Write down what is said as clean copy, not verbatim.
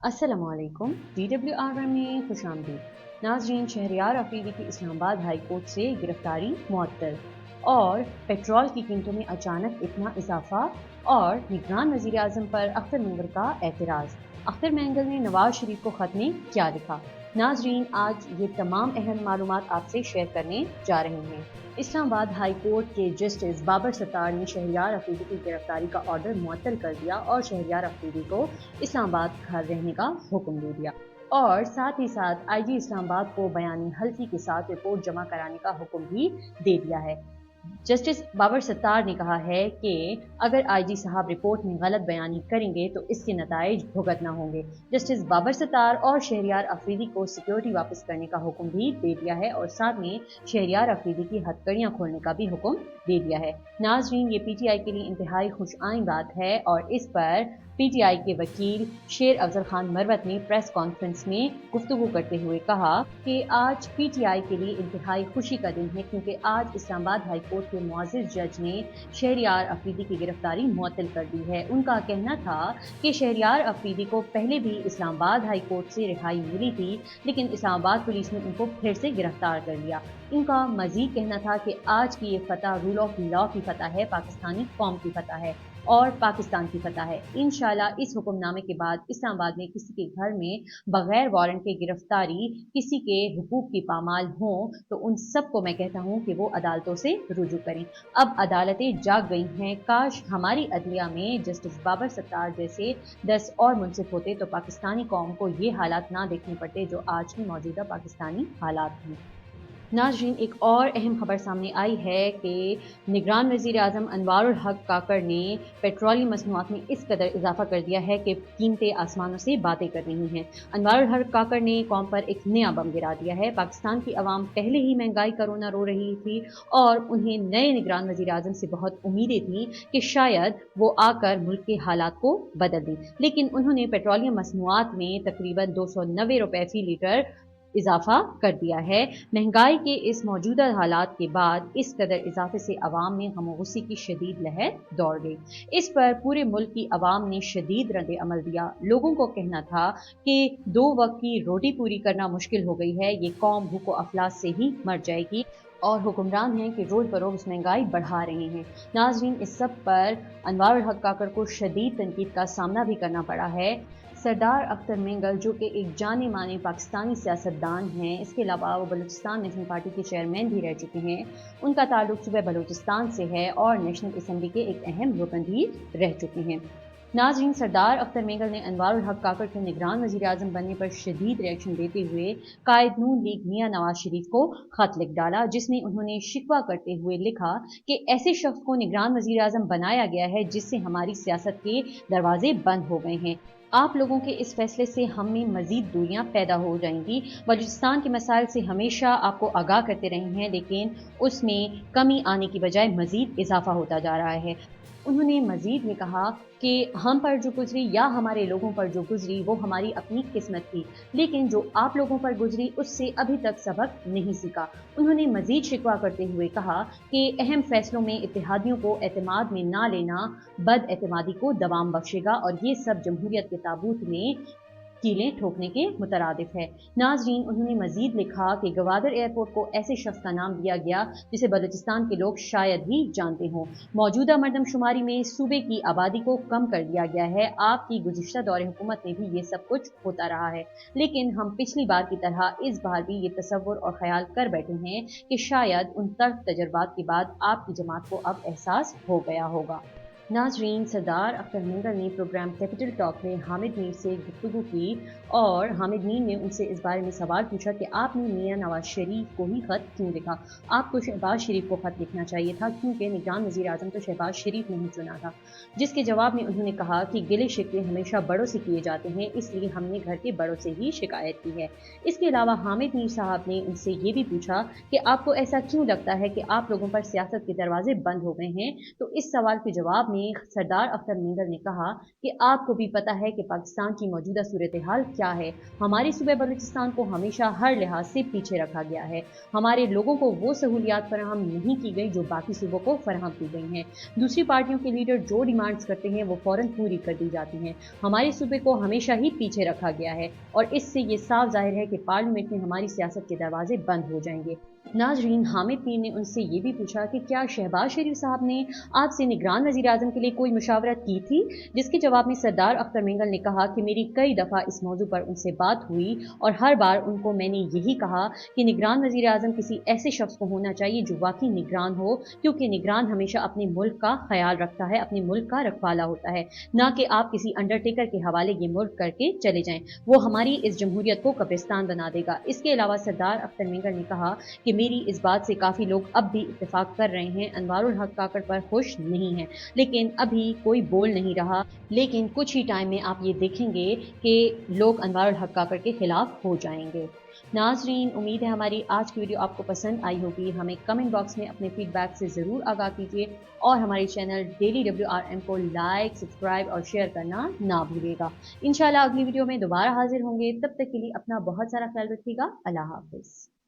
अस्सलाम वालेकुम। DWR में खुश आमदीद। नाज़रीन, शहरयार अफरीदी की इस्लामाबाद हाई कोर्ट से गिरफ्तारी मुअत्तल और पेट्रोल की कीमतों में अचानक इतना इजाफा और निगरान वज़ीर आज़म पर अख्तर मेंगल का एतराज़। अख्तर मेंगल ने नवाज शरीफ को ख़त में क्या लिखा? नाज़रीन, आज ये तमाम अहम मालूमात आपसे शेयर करने जा रहे हैं। इस्लामाबाद हाई कोर्ट के जस्टिस बाबर सत्तार ने शहरयार अफरीदी की गिरफ्तारी का ऑर्डर मुअत्तल कर दिया और शहरयार अफरीदी को इस्लामाबाद घर रहने का हुक्म दे दिया और साथ ही साथ आईजी इस्लामाबाद को बयानी हल्फी के साथ रिपोर्ट जमा कराने का हुक्म भी दे दिया है। जस्टिस बाबर सत्तार ने कहा है कि अगर आईजी साहब रिपोर्ट में गलत बयानी करेंगे तो इसके नताइज भुगतना होंगे। जस्टिस बाबर सत्तार और शहरयार अफरीदी को सिक्योरिटी वापस करने का हुक्म भी दे दिया है और साथ में शहरयार अफरीदी की हथकड़ियां खोलने का भी हुक्म दे दिया है। नाजरीन, ये पीटीआई के लिए इंतहाई खुशआइन बात है और इस पर पीटीआई के वकील शेर अफजल खान मरवत ने प्रेस कॉन्फ्रेंस में गुफ्तगू करते हुए कहा कि आज पीटीआई के लिए इंतहाई खुशी का दिन है क्योंकि आज इस्लामाबाद हाई कोर्ट के मुआज़िज़ जज ने शहरयार अफरीदी की गिरफ्तारी मुअत्तल कर दी है। उनका कहना था कि शहरयार अफरीदी को पहले भी इस्लामाबाद हाई कोर्ट से रिहाई मिली थी, लेकिन इस्लामाबाद पुलिस ने उनको फिर से गिरफ्तार कर लिया। इनका मजीद कहना था कि आज की ये फतह रूल ऑफ लॉ की फतह है, पाकिस्तानी कौम की फतह है और पाकिस्तान की फतह है। इंशाल्लाह इस हुक्मनामे के बाद इस्लामाबाद में किसी के घर में बगैर वारंट के गिरफ्तारी, किसी के हुकूक की पामाल हों तो उन सबको मैं कहता हूँ कि वो अदालतों से रुजू करें। अब अदालतें जाग गई हैं। काश हमारी अदलिया में जस्टिस बाबर सत्तार जैसे 10 और मुंसिफ होते तो पाकिस्तानी कौम को ये हालात ना देखने पड़ते जो आज की मौजूदा पाकिस्तानी हालात हैं। नाज़रीन, एक और अहम खबर सामने आई है कि निगरान वज़ीर आज़म अनवारुल हक काकड़ ने पेट्रोलियम मसनूआत में इस कदर इजाफा कर दिया है कि कीमतें आसमानों से बातें कर रही हैं। अनवारुल हक काकड़ ने कौम पर एक नया बम गिरा दिया है। पाकिस्तान की आवाम पहले ही महंगाई का रोना रो रही थी और उन्हें नए निगरान वज़ीर आज़म से बहुत उम्मीदें थी कि शायद वो आकर मुल्क के हालात को बदल दें, लेकिन उन्होंने पेट्रोलियम मसनूआत में तकरीबन 290 रुपए फी लीटर इजाफा कर दिया है। महंगाई के इस मौजूदा हालात के बाद इस कदर इजाफे से अवाम में गम-ओ-गुस्से की शदीद लहर दौड़ गई। इस पर पूरे मुल्क की अवाम ने शदीद रद्द अमल दिया। लोगों को कहना था कि 2 वक्त की रोटी पूरी करना मुश्किल हो गई है, ये कौम भूख अफलास से ही मर जाएगी और हुक्मरान हैं कि रोज बरोज महंगाई बढ़ा रहे हैं। नाजरीन, इस सब पर अनवारुल हक काकड़ को शदीद तनकीद का सामना भी करना पड़ा है। सरदार अख्तर मेंगल जो कि एक जाने माने पाकिस्तानी सियासतदान हैं, इसके अलावा वो बलूचिस्तान नेशनल पार्टी के चेयरमैन भी रह चुके हैं। उनका ताल्लुक सूबे बलूचिस्तान से है और नेशनल असम्बली के एक अहम रुकन भी रह चुके हैं। नाजरीन, सरदार अख्तर मेंगल ने अनवारुल हक काकड़ के निगरान वज़ीर आज़म बनने पर शदीद रिएक्शन देते हुए कायद नून लीग मियां नवाज शरीफ को खत लिख डाला, जिसमें उन्होंने शिकवा करते हुए लिखा कि ऐसे शख्स को निगरान वज़ीर आज़म बनाया गया है जिससे हमारी सियासत के दरवाजे बंद हो गए हैं। आप लोगों के इस फैसले से हम में मजीद दूरियां पैदा हो जाएंगी। बलूचिस्तान के मसाइल से हमेशा आपको आगाह करते रहे हैं, लेकिन उसमें कमी आने की बजाय मजीद इजाफा होता जा रहा है। उन्होंने मजीद ये कहा कि हम पर जो गुजरी या हमारे लोगों पर जो गुजरी वो हमारी अपनी किस्मत थी, लेकिन जो आप लोगों पर गुजरी उससे अभी तक सबक नहीं सीखा। उन्होंने मजीद शिकवा करते हुए कहा कि अहम फैसलों में इत्तेहादियों को एतमाद में ना लेना बद एतमादी को दवाम बख्शेगा और ये सब जमहूरियत के ताबूत में कीलें ठोकने के मुतरादिफ है। नाजरीन, उन्होंने मजीद लिखा कि गवादर एयरपोर्ट को ऐसे शख्स का नाम दिया गया जिसे बलूचिस्तान के लोग शायद ही जानते हों। मौजूदा मरदमशुमारी में सूबे की आबादी को कम कर दिया गया है। आपकी गुज़िश्ता दौरे हुकूमत में भी ये सब कुछ होता रहा है, लेकिन हम पिछली बार की तरह इस बार भी ये तसव्वुर और ख्याल कर बैठे हैं कि शायद उन तर्क तजर्बात के बाद आपकी जमात को अब एहसास हो गया होगा। नाजरीन, सरदार अख्तर मेंगल ने प्रोग्राम कैपिटल टॉक में हामिद मीर से गुफ्तगू की और हामिद मीर ने उनसे इस बारे में सवाल पूछा कि आपने मियां नवाज शरीफ को ही खत क्यों लिखा? आपको शहबाज शरीफ को खत लिखना चाहिए था क्योंकि निगरान वज़ीर आज़म तो शहबाज शरीफ ने ही चुना था। जिसके जवाब में उन्होंने कहा कि गिले शिकवे हमेशा बड़ों से किए जाते हैं, इसलिए हमने घर के बड़ों से ही शिकायत की है। इसके अलावा हामिद मीर साहब ने उनसे ये भी पूछा कि आपको ऐसा क्यों लगता है कि आप लोगों पर सियासत के दरवाजे बंद हो गए हैं? तो इस सवाल के जवाब में में सरदार अख्तर मेंगल ने कहा कि आपको भी पता है कि पाकिस्तान की मौजूदा सूरत हाल क्या है। हमारे सूबे बलूचिस्तान को हमेशा हर लिहाज से पीछे रखा गया है। हमारे लोगों को वो सहूलियात फराहम नहीं की गई जो बाकी सूबों को फराहम की गई हैं। दूसरी पार्टियों के लीडर जो डिमांड्स करते हैं वो फौरन पूरी कर दी जाती हैं। हमारे सूबे को हमेशा ही पीछे रखा गया है और इससे ये साफ जाहिर है कि पार्लियामेंट में हमारी सियासत के दरवाजे बंद हो जाएंगे। नाजरीन, हामिद पीर ने उनसे ये भी पूछा कि क्या शहबाज शरीफ साहब ने आपसे निगरान वज़ीर आज़म के लिए कोई मुशावरत की थी, जिसके जवाब में सरदार अख्तर मेंगल ने कहा कि मेरी कई दफ़ा इस मौजू पर उनसे बात हुई और हर बार उनको मैंने यही कहा कि निगरान वज़ीर आज़म किसी ऐसे शख्स को होना चाहिए जो वाकई निगरान हो, क्योंकि निगरान हमेशा अपने मुल्क का ख्याल रखता है, अपने मुल्क का रखवाला होता है, ना कि आप किसी अंडरटेकर के हवाले ये मुल्क करके चले जाएं। वो हमारी इस जमहूरियत को कब्रिस्तान बना देगा। इसके अलावा सरदार अख्तर मेंगल ने कहा कि मेरी इस बात से काफ़ी लोग अब भी इत्तेफाक कर रहे हैं, अनवारुल हक काकड़ पर खुश नहीं हैं, लेकिन अभी कोई बोल नहीं रहा। लेकिन कुछ ही टाइम में आप ये देखेंगे कि लोग अनवारुल हक काकड़ के खिलाफ हो जाएंगे। नाजरीन, उम्मीद है हमारी आज की वीडियो आपको पसंद आई होगी। हमें कमेंट बॉक्स में अपने फीडबैक से ज़रूर आगाह कीजिए और हमारे चैनल डेली WRM को लाइक, सब्सक्राइब और शेयर करना ना भूलिएगा। इंशाल्लाह अगली वीडियो में दोबारा हाजिर होंगे। तब तक के लिए अपना बहुत सारा ख्याल रखिएगा। अल्लाह हाफिज़।